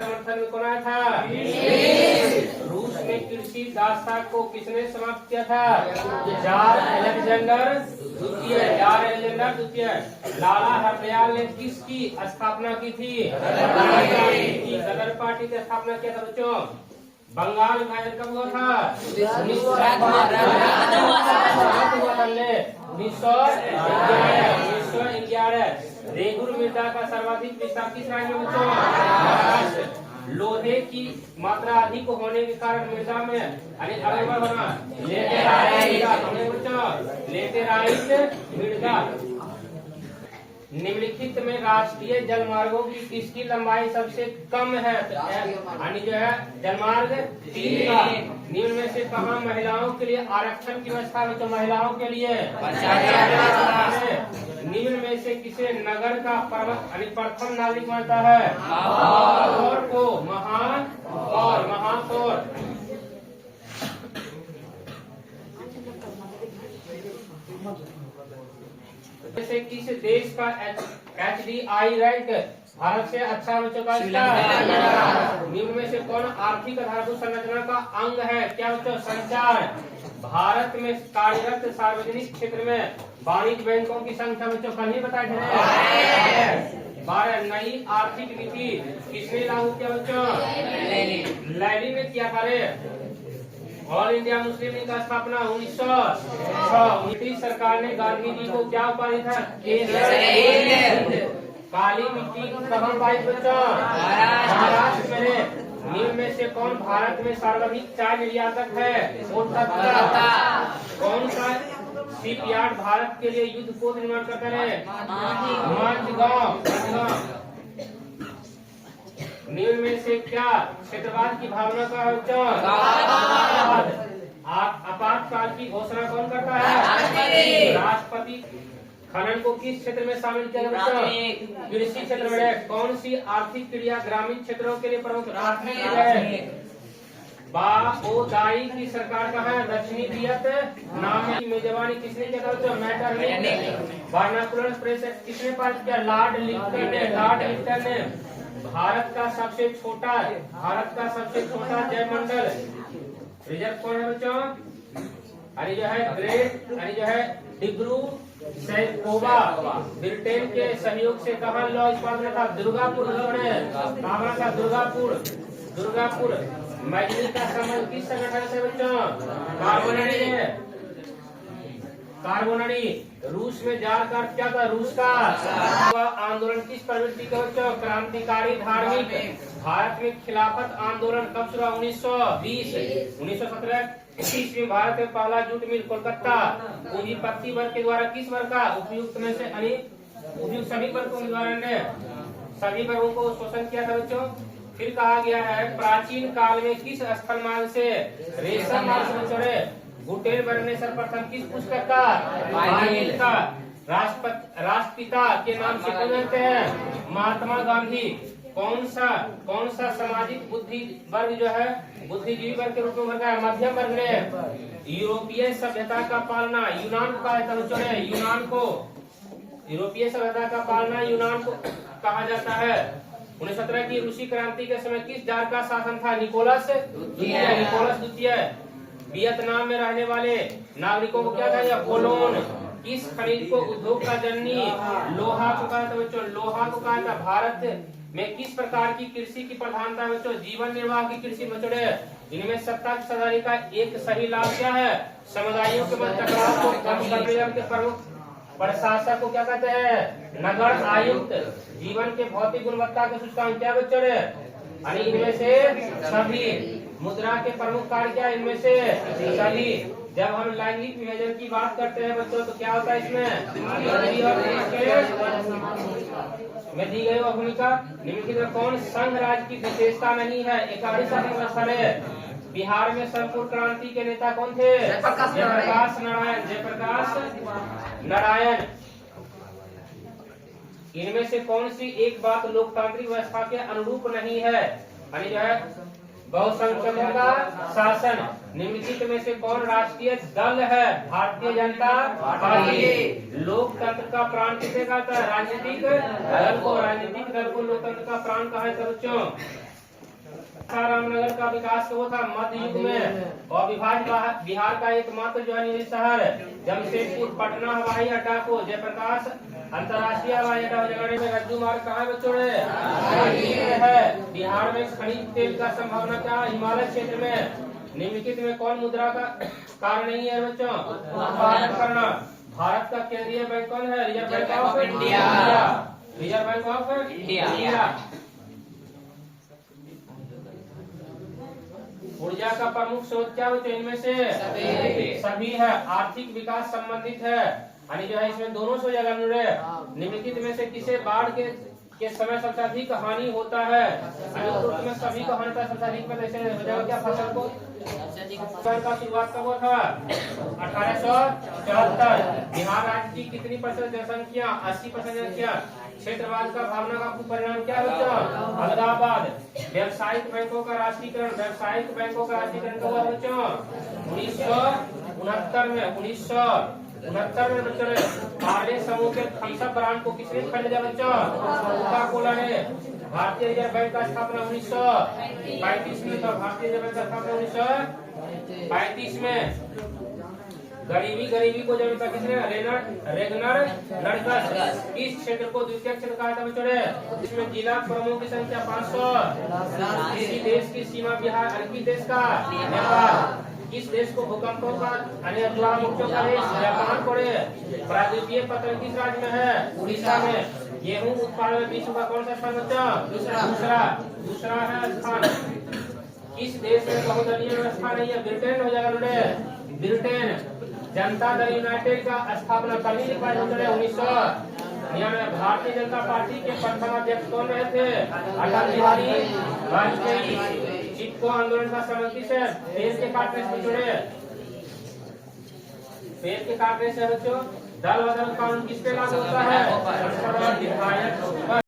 समर्थन में कौन आया था? रूस में कृषि दासता को किसने समाप्त किया था? जार अलेक्जेंडर द्वितीय। लाला हरदयाल ने किसकी स्थापना की थी? गदर पार्टी की स्थापना किया था बच्चों। बंगाल विभाजन कब हुआ था? 1911। रेगुर मृदा का सर्वाधिक विस्तार किस राज्य में बच्चों? महाराष्ट्र। लोहे की मात्रा अधिक होने के कारण मृदा में लेटेराइट मृदा। निम्नलिखित में राष्ट्रीय जलमार्गों की किसकी लंबाई सबसे कम है? यानी जो है जलमार्ग 3 का। निम्न में से कहाँ महिलाओं के लिए आरक्षण की व्यवस्था है? तो महिलाओं के लिए निम्न में से किसे नगर का प्रथम नागरिक मानता है? महापौर को। महापौर। जैसे किस देश का HDI रैंक भारत से अच्छा हो चुका है? निम्न में से कौन आर्थिक आधारभूत संरचना का अंग है? क्या बच्चों? संचार। भारत में कार्यरत सार्वजनिक क्षेत्र में वाणिज्य बैंकों की संख्या बच्चों कल ही बताए थे। 12। नई आर्थिक नीति किसने लागू किया बच्चों? लैली ने किया था रे। ऑल इंडिया मुस्लिम लीग का स्थापना 1906। ब्रिटिश सरकार ने गांधी जी को क्या उपाधि था? काली मिट्टी कहाँ पाई बच्चों? महाराष्ट्र में। निम्न में से कौन भारत में सर्वाधिक चाय निर्यातक है? कौन सा शिपयार्ड भारत के लिए युद्ध पोत निर्माण करता है? माझगांव। निम्न में से क्या क्षेत्रवाद की भावना का है? आपातकाल की घोषणा कौन करता है? राष्ट्रपति। खनन को किस क्षेत्र में शामिल किया गया? कृषि क्षेत्र में। कौन सी आर्थिक क्रिया ग्रामीण क्षेत्रों के लिए प्रमुख आर्थिक क्रिया है? बाओदाई की सरकार कहाँ है? दक्षिणी वियतनाम की मेजबानी किसने किया था? वर्नाकुलर प्रेस किसने पारित किया? लॉर्ड लिप्टन ने। भारत का सबसे छोटा जयमंडल रिजर्व कौन है बच्चों? डिब्रू सैखोवा। ब्रिटेन के सहयोग से कहाँ लॉ इस्पात था? दुर्गापुर। दुर्गापुर। मैग्नी का संबंध किस संगठन से बच्चों? कार्बोनरी। रूस में जार का अर्थ क्या था? रूस का आंदोलन किस प्रवृत्ति का बच्चों? क्रांतिकारी धार्मिक। भारत में खिलाफत आंदोलन कब शुरू? 1920। 1917 ईस्वी में भारत में पहला जूट मिल कोलकाता। पूंजीपति वर्ग के द्वारा किस वर्ग का? उपयुक्त में से उपयुक्त सभी वर्गों के द्वारा ने सभी वर्गों को शोषण किया था बच्चों। फिर कहा गया है प्राचीन काल में किस स्थल मार्ग से रेशम मार्ग से चढ़े? गुटेनबर्ग ने सर्वप्रथम किस पुस्तक का? राष्ट्रपिता के नाम से कौन जानते हैं? महात्मा गांधी। कौन सा सामाजिक बुद्धि वर्ग जो है बुद्धिजीवी वर्ग के रूप में वर्ग है? मध्यम वर्ग ने। यूरोपीय सभ्यता का पालना यूनान को कहा जाता है? यूरोपीय सभ्यता का पालना यूनान को कहा जाता है। 1917 की रूसी क्रांति के समय किस जार का शासन था? निकोलस द्वितीय। वियतनाम में रहने वाले नागरिकों को क्या कहा गया? कोलोन। किस खनिज को उद्योग का जननी? लोहा को कहा था बच्चों। भारत में किस प्रकार की कृषि की प्रधानता है बच्चों? जीवन निर्वाह की कृषि बच्चों। इनमें सत्ता की सदारी का एक सही लाभ क्या है? समुदायों के मध्य टकराव को कम करने के प्रमुख प्रशासक को क्या कहते हैं? नगर आयुक्त। जीवन के भौतिक गुणवत्ता के सूचकांक क्या बच्चों? इनमें से सभी। मुद्रा के प्रमुख कार्य क्या? इनमें से सभी। जब हम लैंगिक विभाजन की बात करते हैं बच्चों तो क्या होता है इसमें? में दी गई भूमिका निम्नलिखित कौन संघ राज्य की विशेषता नहीं है? एकाधिक शासन व्यवस्था है। बिहार में संपूर्ण क्रांति के नेता कौन थे? जयप्रकाश नारायण। इनमें से कौन सी एक बात लोकतांत्रिक व्यवस्था के अनुरूप नहीं है? जो है बहुसंख्यकों का शासन। निम्नलिखित में से कौन राष्ट्रीय दल है? भारतीय जनता पार्टी। लोकतंत्र का प्राण किसे कहता है? राजनीतिक दल को लोकतंत्र का प्राण कहा है बच्चों। रामनगर का विकास वो था मध्य युग में, और विभाजित बिहार का एकमात्र जो है निजी शहर जमशेदपुर पटना हवाई अड्डा को जयप्रकाश अंतर्राष्ट्रीय हवाई अड्डा जगह में रज्जू मार्ग कहाँ बच्चों है। बिहार में खनिज तेल का संभावना क्या है? हिमालय क्षेत्र में निम्नलिखित में कौन मुद्रा का कारण नहीं है बच्चों? उत्पादन करना। भारत का केंद्रीय बैंक कौन है? Reserve bank of India. Reserve bank of India. ऊर्जा का प्रमुख स्रोत क्या होते हैं? इनमें से सभी है। आर्थिक विकास संबंधित है, यानी जो है इसमें दोनों से जगह निम्नलिखित में से किसे बाढ़ के समय सबसे अधिक हानि होता है? में सभी को हानि सबसे अधिक में हो जाएगा क्या फसल को? का शुरुआत कब हुआ था? 1874। बिहार राज्य की कितनी % जनसंख्या? 80% जनसंख्या। क्षेत्रवाद का भावना का परिणाम क्या होता? अलगाववाद। व्यावसायिक बैंकों का राष्ट्रीयकरण। व्यावसायिक बैंकों का राष्ट्रीयकरण कब हुआ बच्चों? 1969 में। 1969 में बच्चों पार्ले समूह के थम्स अप ब्रांड को किसने खरीदा बच्चों? कोका कोला ने। भारतीय रिजर्व बैंक का स्थापना 1935 में था। भारतीय रिजर्व बैंक का स्थापना 1935 में। गरीबी को जन्म दिया किसने? रेगनर लड़कस। इस क्षेत्र को द्वितीय क्षेत्र कहा था बच्चों। इसमें जिला प्रमुख की संख्या 500। किसी देश की सीमा बिहार किस देश का? नेपाल। किस देश को भूकंपों का ज्वालामुखियों का जापान पड़े? प्रागद्वीपीय पतन किस राज्य में है? उड़ीसा में। गेहूं उत्पादन में विश्व का कौन सा स्थान बच्चा? दूसरा है स्थान। किस देश में बहुदलीय व्यवस्था नहीं है? ब्रिटेन हो जाएगा। ब्रिटेन। जनता दल यूनाइटेड का स्थापना कब लिखा है? 1999। भारतीय जनता पार्टी के प्रथम अध्यक्ष कौन रहे थे? अटल बिहारी वाजपेयी। चिपको आंदोलन का समर्थी से पेड़ के काटने से जुड़े। पेड़ के काटने से बच्चों दल बदल कानून किस पे लागू होता है? विधायक पर।